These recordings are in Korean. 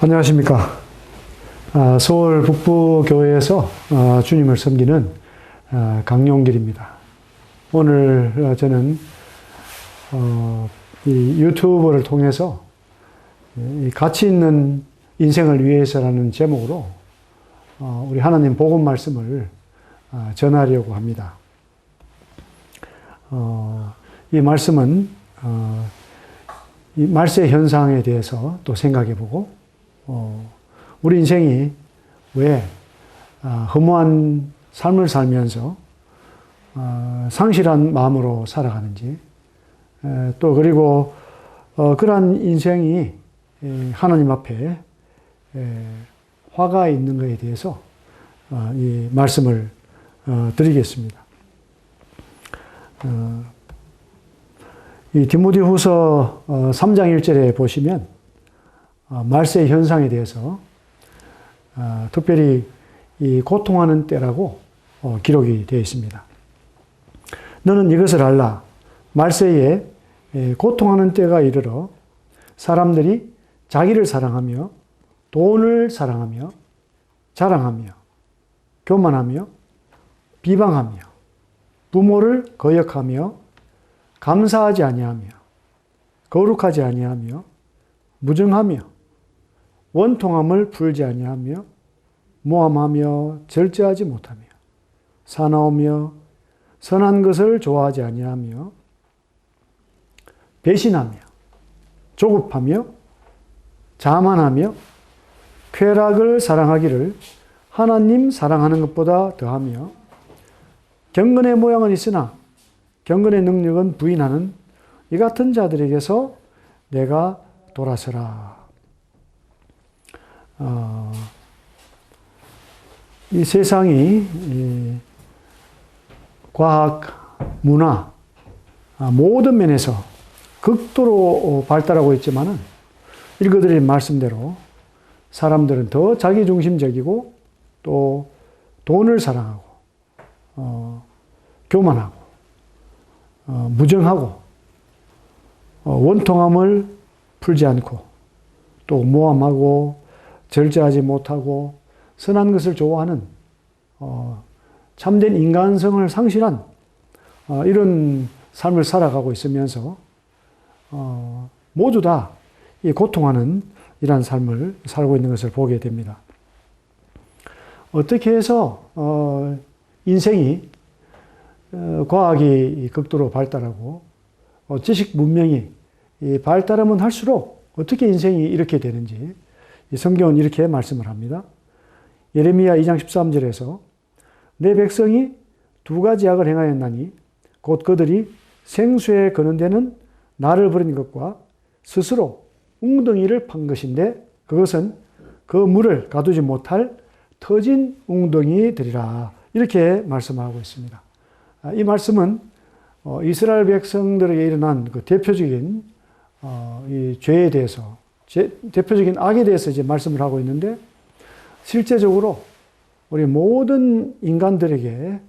안녕하십니까. 서울 북부교회에서 주님을 섬기는 강용길입니다. 오늘 저는 이 유튜브를 통해서 이 가치 있는 인생을 위해서라는 제목으로 우리 하나님 복음 말씀을 전하려고 합니다. 이 말씀은 이 말세 현상에 대해서 또 생각해보고 우리 인생이 왜 허무한 삶을 살면서 상실한 마음으로 살아가는지, 또 그리고 그러한 인생이 하나님 앞에 화가 있는 것에 대해서 이 말씀을 드리겠습니다. 이 디모데후서 3장 1절에 보시면 말세 현상에 대해서 특별히 이 고통하는 때라고 기록이 되어 있습니다. 너는 이것을 알라. 말세에 고통하는 때가 이르러 사람들이 자기를 사랑하며 돈을 사랑하며 자랑하며 교만하며 비방하며 부모를 거역하며 감사하지 아니하며 거룩하지 아니하며 무정하며 원통함을 풀지 아니하며 모함하며 절제하지 못하며 사나우며 선한 것을 좋아하지 아니하며 배신하며 조급하며 자만하며 쾌락을 사랑하기를 하나님 사랑하는 것보다 더하며 경건의 모양은 있으나 경건의 능력은 부인하는 이 같은 자들에게서 내가 돌아서라. 이 세상이 과학, 문화, 모든 면에서 극도로 발달하고 있지만은 읽어드린 말씀대로 사람들은 더 자기중심적이고 또 돈을 사랑하고 교만하고 무정하고 원통함을 풀지 않고 또 모함하고 절제하지 못하고 선한 것을 좋아하는 참된 인간성을 상실한 이런 삶을 살아가고 있으면서 모두 다 이 고통하는 이러한 삶을 살고 있는 것을 보게 됩니다. 어떻게 해서 인생이 과학이 극도로 발달하고 지식 문명이 발달하면 할수록 어떻게 인생이 이렇게 되는지 이 성경은 이렇게 말씀을 합니다. 예레미야 2장 13절에서 내 백성이 두 가지 악을 행하였나니 곧 그들이 생수에 거는 데는 나를 버린 것과 스스로 웅덩이를 판 것인데 그것은 그 물을 가두지 못할 터진 웅덩이들이라. 이렇게 말씀하고 있습니다. 이 말씀은 이스라엘 백성들에게 일어난 그 대표적인 이 죄에 대해서, 대표적인 악에 대해서 이제 말씀을 하고 있는데, 실제적으로 우리 모든 인간들에게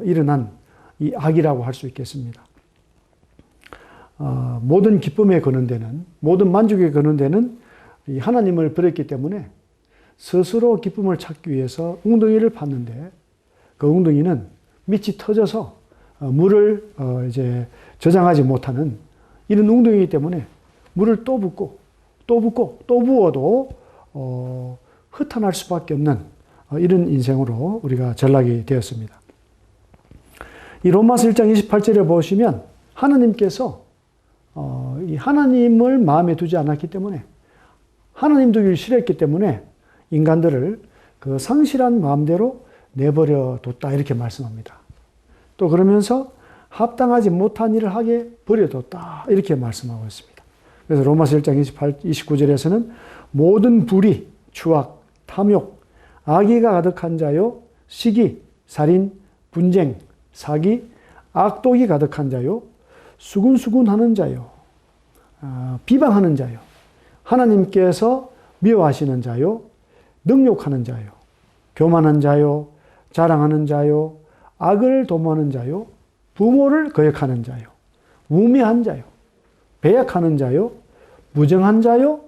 일어난 이 악이라고 할 수 있겠습니다. 모든 기쁨에 거는 데는, 모든 만족에 거는 데는 이 하나님을 버렸기 때문에 스스로 기쁨을 찾기 위해서 웅덩이를 팠는데 그 웅덩이는 밑이 터져서 물을 이제 저장하지 못하는 이런 웅덩이이기 때문에 물을 또 붓고 또 붓고 또 부어도 흩어날 수밖에 없는 이런 인생으로 우리가 전락이 되었습니다. 이 로마서 1장 28절에 보시면 하나님께서 이 하나님을 마음에 두지 않았기 때문에, 하나님 두기를 싫어했기 때문에 인간들을 그 상실한 마음대로 내버려 뒀다. 이렇게 말씀합니다. 또 그러면서 합당하지 못한 일을 하게 버려뒀다. 이렇게 말씀하고 있습니다. 그래서 로마서 1장 29절에서는 모든 불의, 추악, 탐욕, 악의가 가득한 자요, 시기, 살인, 분쟁, 사기, 악독이 가득한 자요, 수군수군하는 자요, 비방하는 자요, 하나님께서 미워하시는 자요, 능욕하는 자요, 교만한 자요, 자랑하는 자요, 악을 도모하는 자요, 부모를 거역하는 자요, 우매한 자요, 배약하는 자요, 무정한 자요,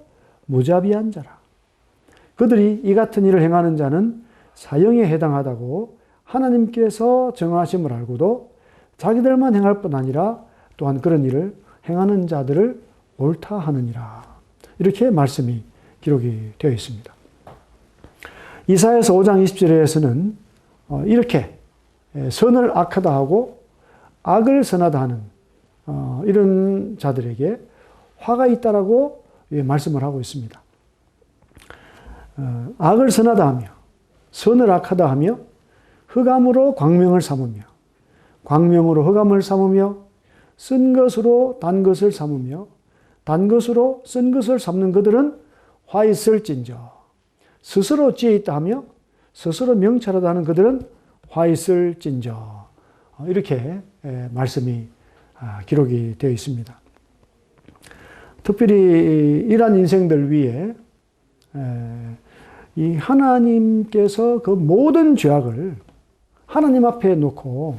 무자비한 자라. 그들이 이 같은 일을 행하는 자는 사형에 해당하다고 하나님께서 정하심을 알고도 자기들만 행할 뿐 아니라 또한 그런 일을 행하는 자들을 옳다 하느니라. 이렇게 말씀이 기록이 되어 있습니다. 이사야서 5장 20절에서는 이렇게 선을 악하다 하고 악을 선하다 하는 이런 자들에게 화가 있다라고 말씀을 하고 있습니다. 악을 선하다 하며 선을 악하다 하며 흑암으로 광명을 삼으며 광명으로 흑암을 삼으며 쓴 것으로 단 것을 삼으며 단 것으로 쓴 것을 삼는 그들은 화 있을진저 스스로 지혜 있다 하며 스스로 명철하다 하는 그들은 화 있을진저 이렇게 말씀이 기록이 되어 있습니다. 특별히 이러한 인생들 위에 이 하나님께서 그 모든 죄악을 하나님 앞에 놓고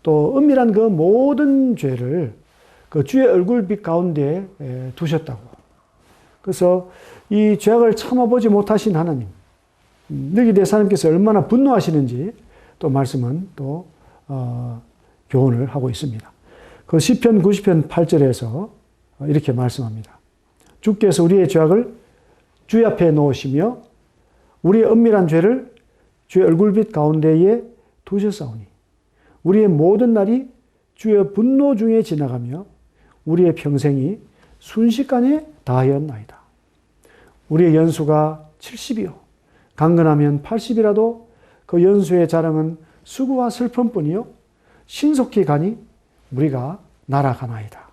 또 은밀한 그 모든 죄를 그 주의 얼굴빛 가운데 두셨다고. 그래서 이 죄악을 참아보지 못하신 하나님, 너희 대사님께서 얼마나 분노하시는지 또 말씀은 또 교훈을 하고 있습니다. 그 시편 90편 8절에서 이렇게 말씀합니다. 주께서 우리의 죄악을 주의 앞에 놓으시며 우리의 은밀한 죄를 주의 얼굴빛 가운데에 두셨사오니 우리의 모든 날이 주의 분노 중에 지나가며 우리의 평생이 순식간에 다하였나이다. 우리의 연수가 70이요 강건하면 80이라도 그 연수의 자랑은 수고와 슬픔뿐이요 신속히 가니 우리가 날아가나이다.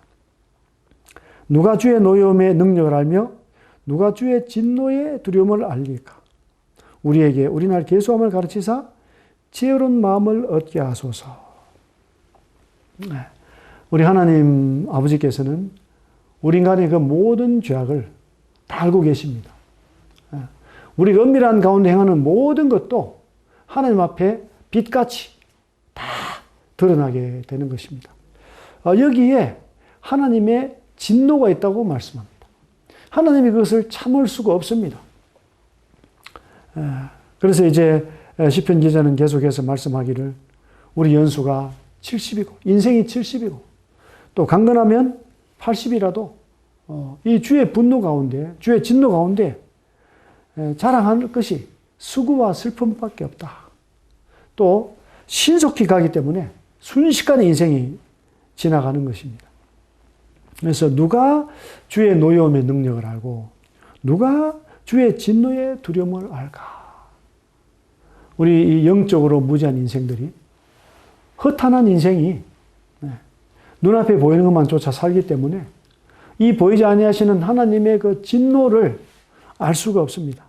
누가 주의 노여움의 능력을 알며 누가 주의 진노의 두려움을 알릴까? 우리에게 우리날 계수함을 가르치사 지혜로운 마음을 얻게 하소서. 우리 하나님 아버지께서는 우리 인간의 그 모든 죄악을 다 알고 계십니다. 우리가 은밀한 가운데 행하는 모든 것도 하나님 앞에 빛같이 다 드러나게 되는 것입니다. 여기에 하나님의 진노가 있다고 말씀합니다. 하나님이 그것을 참을 수가 없습니다. 그래서 이제 시편 기자는 계속해서 말씀하기를 우리 연수가 70이고 인생이 70이고 또 강건하면 80이라도 이 주의 분노 가운데 주의 진노 가운데 자랑할 것이 수고와 슬픔밖에 없다. 또 신속히 가기 때문에 순식간에 인생이 지나가는 것입니다. 그래서 누가 주의 노여움의 능력을 알고 누가 주의 진노의 두려움을 알까? 우리 영적으로 무지한 인생들이 허탄한 인생이 눈앞에 보이는 것만 쫓아 살기 때문에 이 보이지 아니하시는 하나님의 그 진노를 알 수가 없습니다.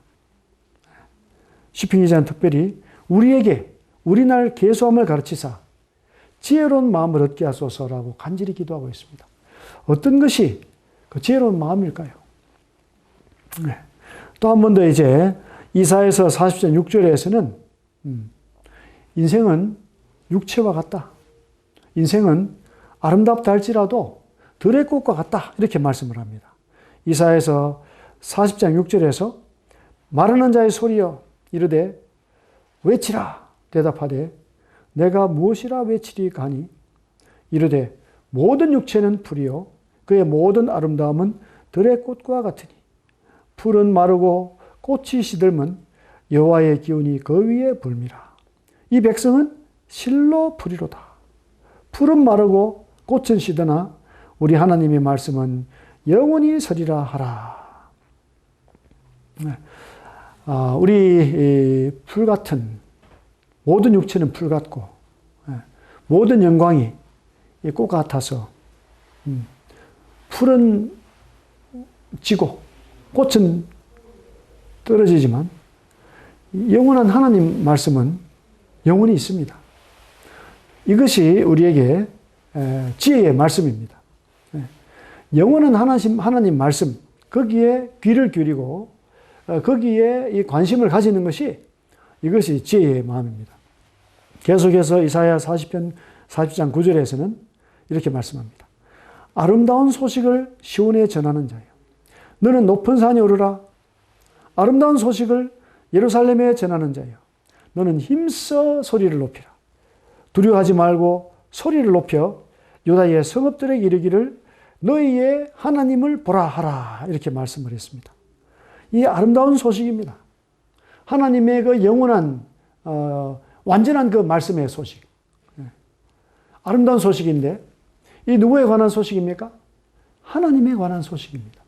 시편 기자는 특별히 우리에게 우리날 계수함을 가르치사 지혜로운 마음을 얻게 하소서라고 간절히 기도하고 있습니다. 어떤 것이 그 지혜로운 마음일까요? 또 한 번 더 이제 이사야서 40장 6절에서는 인생은 육체와 같다. 인생은 아름답다 할지라도 들의 꽃과 같다. 이렇게 말씀을 합니다. 이사야서 40장 6절에서 마르는 자의 소리여 이르되 외치라 대답하되 내가 무엇이라 외치리까 하니 이르되 모든 육체는 풀이요 그의 모든 아름다움은 들의 꽃과 같으니 풀은 마르고 꽃이 시들면 여호와의 기운이 그 위에 불미라. 이 백성은 실로 풀이로다. 풀은 마르고 꽃은 시드나 우리 하나님의 말씀은 영원히 서리라 하라. 우리 풀 같은 모든 육체는 풀 같고 모든 영광이 꽃 같아서 풀은 지고 꽃은 떨어지지만 영원한 하나님 말씀은 영원히 있습니다. 이것이 우리에게 지혜의 말씀입니다. 영원한 하나님 말씀, 거기에 귀를 기울이고 거기에 이 관심을 가지는 것이 이것이 지혜의 마음입니다. 계속해서 이사야 40장 9절에서는 이렇게 말씀합니다. 아름다운 소식을 시온에 전하는 자여 너는 높은 산에 오르라. 아름다운 소식을 예루살렘에 전하는 자여, 너는 힘써 소리를 높이라. 두려워하지 말고 소리를 높여 유다의 성읍들에게 이르기를 너희의 하나님을 보라 하라. 이렇게 말씀을 했습니다. 이 아름다운 소식입니다. 하나님의 그 영원한 완전한 그 말씀의 소식. 아름다운 소식인데 이 누구에 관한 소식입니까? 하나님에 관한 소식입니다.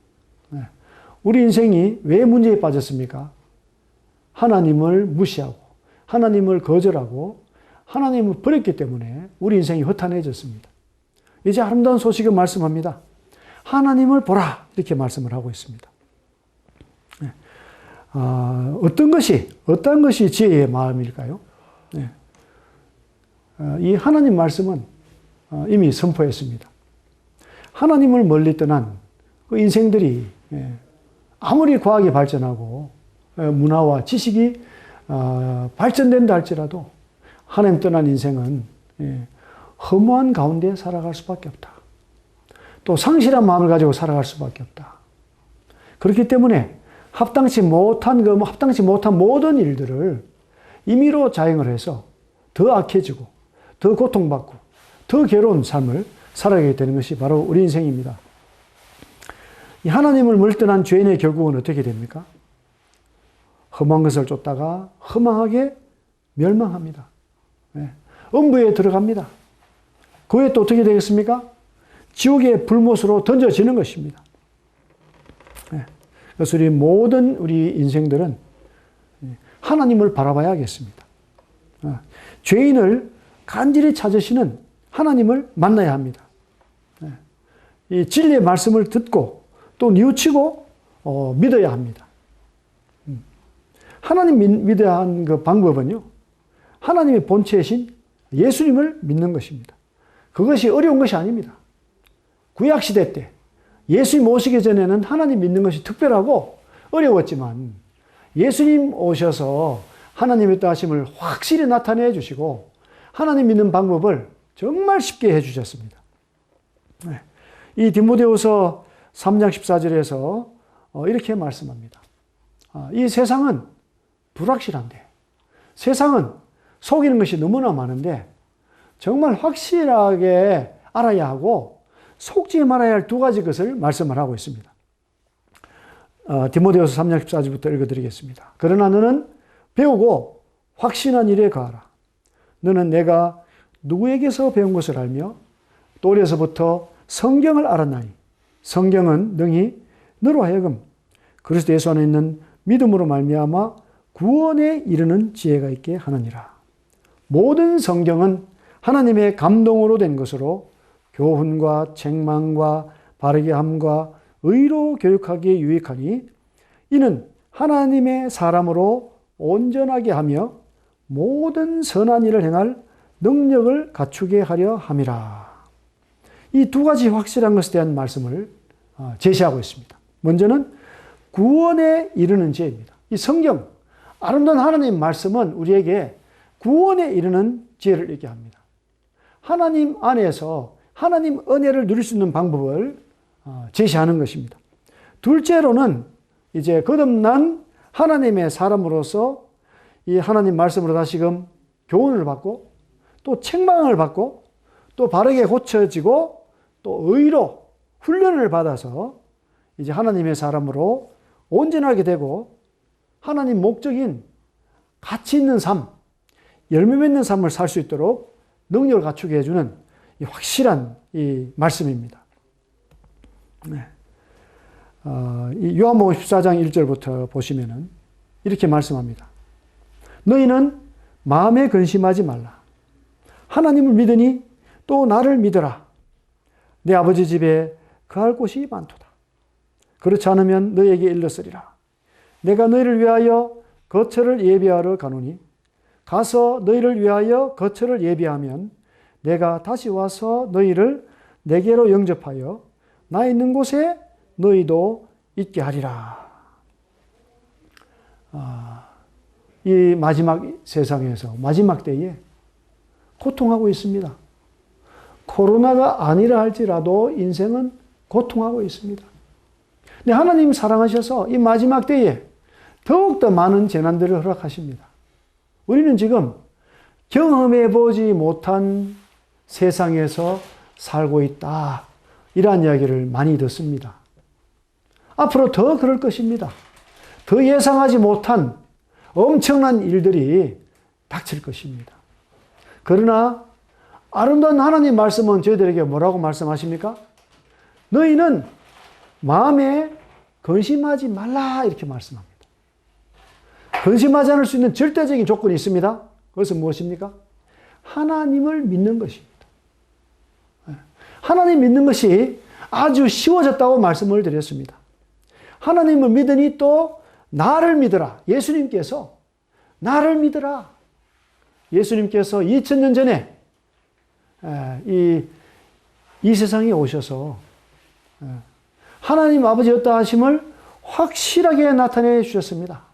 우리 인생이 왜 문제에 빠졌습니까? 하나님을 무시하고 하나님을 거절하고 하나님을 버렸기 때문에 우리 인생이 허탄해졌습니다. 이제 아름다운 소식은 말씀합니다. 하나님을 보라 이렇게 말씀을 하고 있습니다. 어떤 것이 지혜의 마음일까요? 이 하나님 말씀은 이미 선포했습니다. 하나님을 멀리 떠난 그 인생들이 아무리 과학이 발전하고 문화와 지식이 발전된다 할지라도 하나님 떠난 인생은 허무한 가운데 살아갈 수밖에 없다. 또 상실한 마음을 가지고 살아갈 수밖에 없다. 그렇기 때문에 합당치 못한 모든 일들을 임의로 자행을 해서 더 악해지고 더 고통받고 더 괴로운 삶을 살아가게 되는 것이 바로 우리 인생입니다. 이 하나님을 멀떠난 죄인의 결국은 어떻게 됩니까? 험한 것을 쫓다가 허망하게 멸망합니다. 음부에 들어갑니다. 그 후에 또 어떻게 되겠습니까? 지옥의 불못으로 던져지는 것입니다. 그래서 우리 인생들은 하나님을 바라봐야겠습니다. 죄인을 간절히 찾으시는 하나님을 만나야 합니다. 이 진리의 말씀을 듣고 또 뉘우치고 믿어야 합니다. 하나님 믿어야 하는 그 방법은요, 하나님의 본체이신 예수님을 믿는 것입니다. 그것이 어려운 것이 아닙니다. 구약시대 때 예수님 오시기 전에는 하나님 믿는 것이 특별하고 어려웠지만 예수님 오셔서 하나님의 뜻하심을 확실히 나타내 주시고 하나님 믿는 방법을 정말 쉽게 해 주셨습니다. 이 디모데후서 3장 14절에서 이렇게 말씀합니다. 이 세상은 불확실한데, 세상은 속이는 것이 너무나 많은데 정말 확실하게 알아야 하고 속지 말아야 할 두 가지 것을 말씀을 하고 있습니다. 디모데후서 3장 14절부터 읽어드리겠습니다. 그러나 너는 배우고 확신한 일에 가라. 너는 내가 누구에게서 배운 것을 알며 또 어려서부터 성경을 알았나니 성경은 능히 너로 하여금 그리스도 예수 안에 있는 믿음으로 말미암아 구원에 이르는 지혜가 있게 하느니라. 모든 성경은 하나님의 감동으로 된 것으로 교훈과 책망과 바르게 함과 의로 교육하기에 유익하니 이는 하나님의 사람으로 온전하게 하며 모든 선한 일을 행할 능력을 갖추게 하려 함이라. 이 두 가지 확실한 것에 대한 말씀을 제시하고 있습니다. 먼저는 구원에 이르는 지혜입니다. 이 성경, 아름다운 하나님 말씀은 우리에게 구원에 이르는 지혜를 얘기합니다. 하나님 안에서 하나님 은혜를 누릴 수 있는 방법을 제시하는 것입니다. 둘째로는 이제 거듭난 하나님의 사람으로서 이 하나님 말씀으로 다시금 교훈을 받고 또 책망을 받고 또 바르게 고쳐지고 또 의로 훈련을 받아서 이제 하나님의 사람으로 온전하게 되고 하나님 목적인 가치 있는 삶, 열매 맺는 삶을 살 수 있도록 능력을 갖추게 해주는 이 확실한 이 말씀입니다. 이 요한복음 14장 1절부터 보시면은 이렇게 말씀합니다. 너희는 마음에 근심하지 말라. 하나님을 믿으니 또 나를 믿으라. 내 아버지 집에 거할 곳이 많도다. 그렇지 않으면 너희에게 일렀으리라. 내가 너희를 위하여 거처를 예비하러 가노니 가서 너희를 위하여 거처를 예비하면 내가 다시 와서 너희를 내게로 영접하여 나 있는 곳에 너희도 있게 하리라. 이 마지막 세상에서 마지막 때에 고통하고 있습니다. 코로나가 아니라 할지라도 인생은 고통하고 있습니다. 근데 하나님 사랑하셔서 이 마지막 때에 더욱더 많은 재난들을 허락하십니다. 우리는 지금 경험해 보지 못한 세상에서 살고 있다. 이러한 이야기를 많이 듣습니다. 앞으로 더 그럴 것입니다. 더 예상하지 못한 엄청난 일들이 닥칠 것입니다. 그러나 아름다운 하나님 말씀은 저희들에게 뭐라고 말씀하십니까? 너희는 마음에 근심하지 말라 이렇게 말씀합니다. 근심하지 않을 수 있는 절대적인 조건이 있습니다. 그것은 무엇입니까? 하나님을 믿는 것입니다. 하나님 믿는 것이 아주 쉬워졌다고 말씀을 드렸습니다. 하나님을 믿으니 또 나를 믿으라. 예수님께서 나를 믿으라. 예수님께서 2000년 전에 이 세상에 오셔서 하나님 아버지였다 하심을 확실하게 나타내 주셨습니다.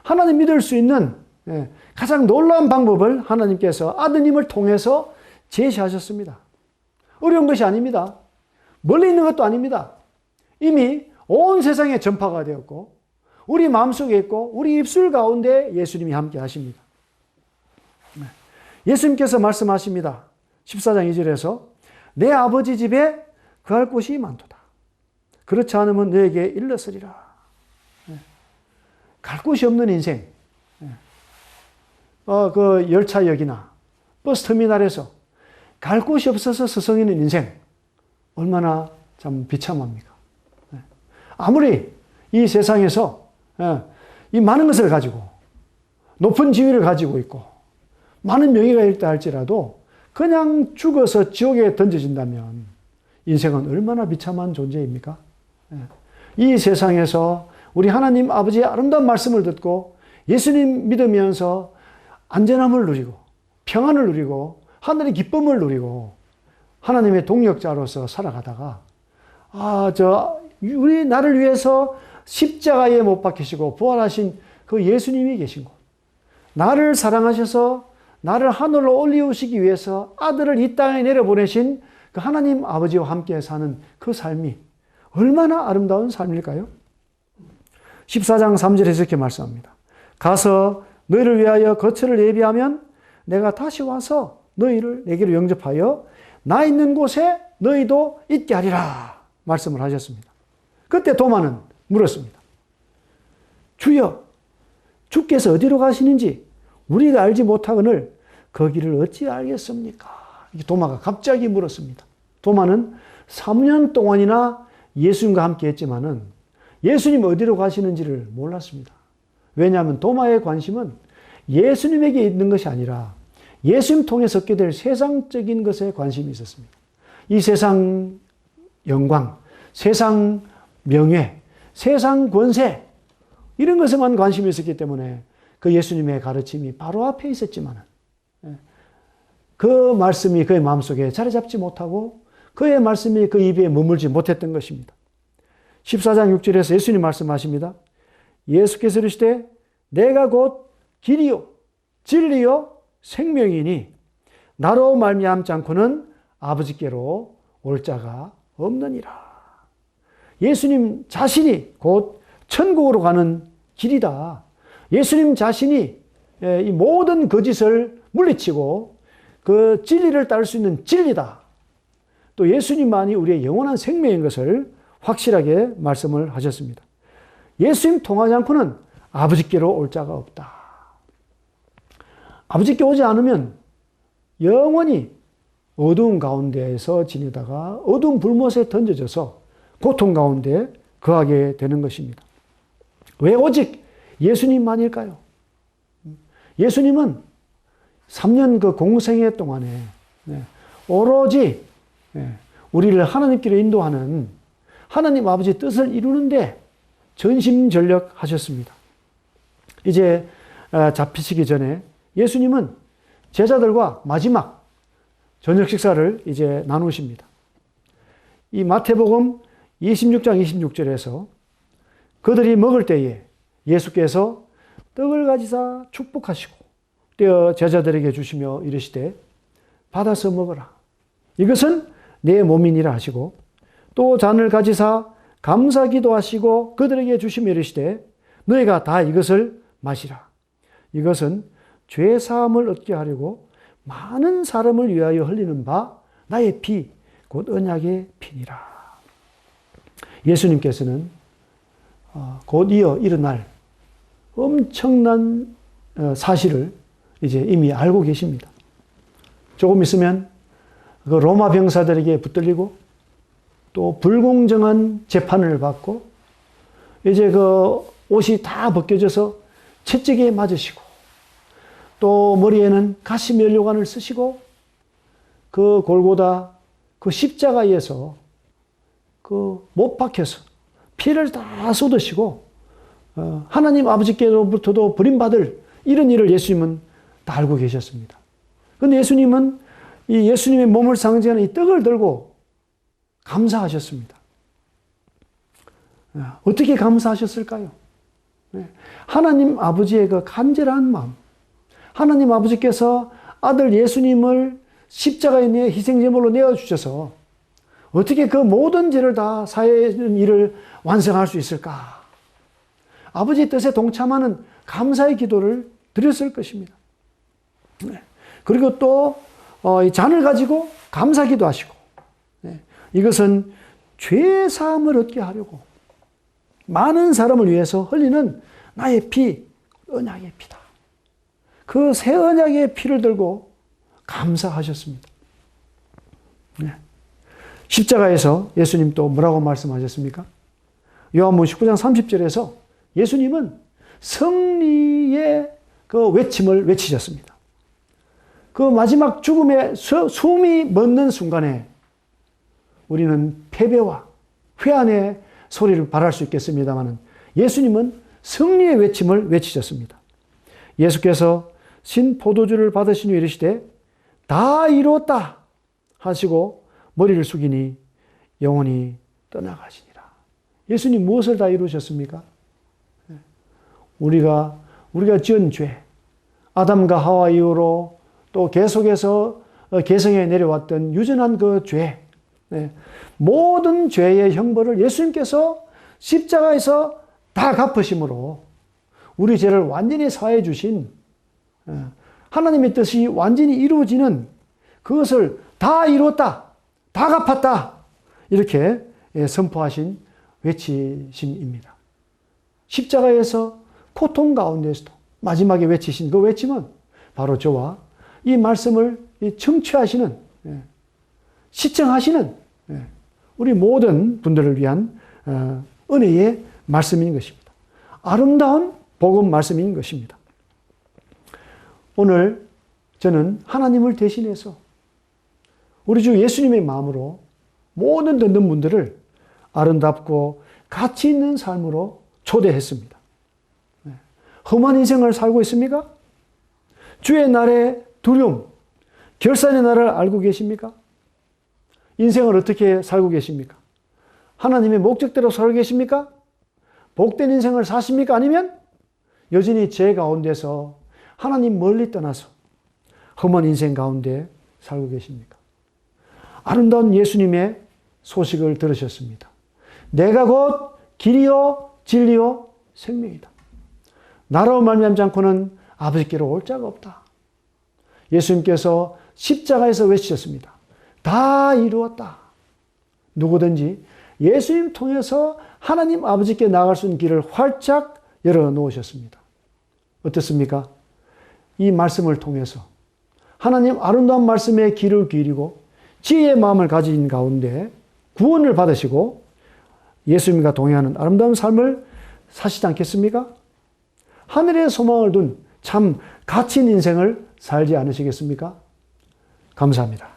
하나님 믿을 수 있는 가장 놀라운 방법을 하나님께서 아드님을 통해서 제시하셨습니다. 어려운 것이 아닙니다. 멀리 있는 것도 아닙니다. 이미 온 세상에 전파가 되었고 우리 마음속에 있고 우리 입술 가운데 예수님이 함께 하십니다. 예수님께서 말씀하십니다. 14장 2절에서 내 아버지 집에 거할 곳이 많도다. 그렇지 않으면 너에게 일렀으리라. 갈 곳이 없는 인생. 그 열차역이나 버스터미널에서 갈 곳이 없어서 서성이는 인생. 얼마나 참 비참합니까? 아무리 이 세상에서 이 많은 것을 가지고 높은 지위를 가지고 있고 많은 명예가 있다 할지라도 그냥 죽어서 지옥에 던져진다면 인생은 얼마나 비참한 존재입니까? 이 세상에서 우리 하나님 아버지의 아름다운 말씀을 듣고 예수님 믿으면서 안전함을 누리고 평안을 누리고 하늘의 기쁨을 누리고 하나님의 동역자로서 살아가다가 우리 나를 위해서 십자가에 못 박히시고 부활하신 그 예수님이 계신 곳, 나를 사랑하셔서 나를 하늘로 올리우시기 위해서 아들을 이 땅에 내려보내신 그 하나님 아버지와 함께 사는 그 삶이 얼마나 아름다운 삶일까요? 14장 3절에서 이렇게 말씀합니다. 가서 너희를 위하여 거처를 예비하면 내가 다시 와서 너희를 내게로 영접하여 나 있는 곳에 너희도 있게 하리라 말씀을 하셨습니다. 그때 도마는 물었습니다. 주여, 주께서 어디로 가시는지 우리가 알지 못하거늘 거기를 어찌 알겠습니까? 도마가 갑자기 물었습니다. 도마는 3년 동안이나 예수님과 함께 했지만은 예수님 어디로 가시는지를 몰랐습니다. 왜냐하면 도마의 관심은 예수님에게 있는 것이 아니라 예수님 통해서 얻게 될 세상적인 것에 관심이 있었습니다. 이 세상 영광, 세상 명예, 세상 권세 이런 것에만 관심이 있었기 때문에 그 예수님의 가르침이 바로 앞에 있었지만 그 말씀이 그의 마음속에 자리 잡지 못하고 그의 말씀이 그 입에 머물지 못했던 것입니다. 14장 6절에서 예수님 말씀하십니다. 예수께서 이르시되 내가 곧 길이요 진리요 생명이니 나로 말미암지 않고는 아버지께로 올 자가 없느니라. 예수님 자신이 곧 천국으로 가는 길이다. 예수님 자신이 이 모든 거짓을 물리치고 그 진리를 따를 수 있는 진리다. 또 예수님만이 우리의 영원한 생명인 것을 확실하게 말씀을 하셨습니다. 예수님 통하지 않고는 아버지께로 올 자가 없다. 아버지께 오지 않으면 영원히 어두운 가운데에서 지내다가 어두운 불못에 던져져서 고통 가운데 거하게 되는 것입니다. 왜 오직 예수님만일까요? 예수님은 3년 그 공생애 동안에 오로지 우리를 하나님께로 인도하는 하나님 아버지의 뜻을 이루는데 전심전력하셨습니다. 이제 잡히시기 전에 예수님은 제자들과 마지막 저녁 식사를 이제 나누십니다. 이 마태복음 26장 26절에서 그들이 먹을 때에 예수께서 떡을 가지사 축복하시고 떼어 제자들에게 주시며 이르시되 받아서 먹어라. 이것은 내 몸이니라 하시고 또 잔을 가지사 감사 기도하시고 그들에게 주시며 이르시되 너희가 다 이것을 마시라. 이것은 죄 사함을 얻게 하려고 많은 사람을 위하여 흘리는 바 나의 피, 곧 언약의 피니라. 예수님께서는 곧 이어 일어날 엄청난 사실을 이제 이미 알고 계십니다. 조금 있으면 그 로마 병사들에게 붙들리고 또 불공정한 재판을 받고 이제 그 옷이 다 벗겨져서 채찍에 맞으시고 또 머리에는 가시면류관을 쓰시고 그 골고다 그 십자가에서 그 못 박혀서 피를 다 쏟으시고 하나님 아버지께로부터도 버림받을 이런 일을 예수님은 다 알고 계셨습니다. 그런데 예수님은 이 예수님의 몸을 상징하는 이 떡을 들고 감사하셨습니다. 어떻게 감사하셨을까요? 하나님 아버지의 그 간절한 마음, 하나님 아버지께서 아들 예수님을 십자가에 내 희생제물로 내어주셔서 어떻게 그 모든 죄를 다 사하는 일을 완성할 수 있을까? 아버지의 뜻에 동참하는 감사의 기도를 드렸을 것입니다. 그리고 또 이 잔을 가지고 감사기도 하시고 이것은 죄 사함을 얻게 하려고 많은 사람을 위해서 흘리는 나의 피, 언약의 피다. 그 새 언약의 피를 들고 감사하셨습니다. 십자가에서 예수님 또 뭐라고 말씀하셨습니까? 요한복음 19장 30절에서 예수님은 승리의 그 외침을 외치셨습니다. 그 마지막 죽음의 숨이 멎는 순간에 우리는 패배와 회한의 소리를 발할 수 있겠습니다만 예수님은 승리의 외침을 외치셨습니다. 예수께서 신 포도주를 받으신 후 이르시되 다 이루었다 하시고 머리를 숙이니 영원히 떠나가시니라. 예수님 무엇을 다 이루셨습니까? 우리가 지은 죄, 아담과 하와 이후로 또 계속해서 계성에 내려왔던 유전한 그 죄, 모든 죄의 형벌을 예수님께서 십자가에서 다 갚으심으로 우리 죄를 완전히 사해 주신 하나님의 뜻이 완전히 이루어지는 그것을 다 이루었다, 다 갚았다 이렇게 선포하신 외치심입니다. 십자가에서 고통 가운데서도 마지막에 외치신 그 외침은 바로 저와 이 말씀을 청취하시는, 시청하시는 우리 모든 분들을 위한 은혜의 말씀인 것입니다. 아름다운 복음 말씀인 것입니다. 오늘 저는 하나님을 대신해서 우리 주 예수님의 마음으로 모든 듣는 분들을 아름답고 가치 있는 삶으로 초대했습니다. 험한 인생을 살고 있습니까? 주의 날의 두려움, 결산의 날을 알고 계십니까? 인생을 어떻게 살고 계십니까? 하나님의 목적대로 살고 계십니까? 복된 인생을 사십니까? 아니면 여전히 죄 가운데서 하나님 멀리 떠나서 험한 인생 가운데 살고 계십니까? 아름다운 예수님의 소식을 들으셨습니다. 내가 곧 길이요 진리요 생명이다. 나로 말미암지 않고는 아버지께로 올 자가 없다. 예수님께서 십자가에서 외치셨습니다. 다 이루었다. 누구든지 예수님 통해서 하나님 아버지께 나갈 수 있는 길을 활짝 열어놓으셨습니다. 어떻습니까? 이 말씀을 통해서 하나님 아름다운 말씀에 귀를 기울이고 지혜의 마음을 가진 가운데 구원을 받으시고 예수님과 동행하는 아름다운 삶을 사시지 않겠습니까? 하늘에 소망을 둔 참 가치 있는 인생을 살지 않으시겠습니까? 감사합니다.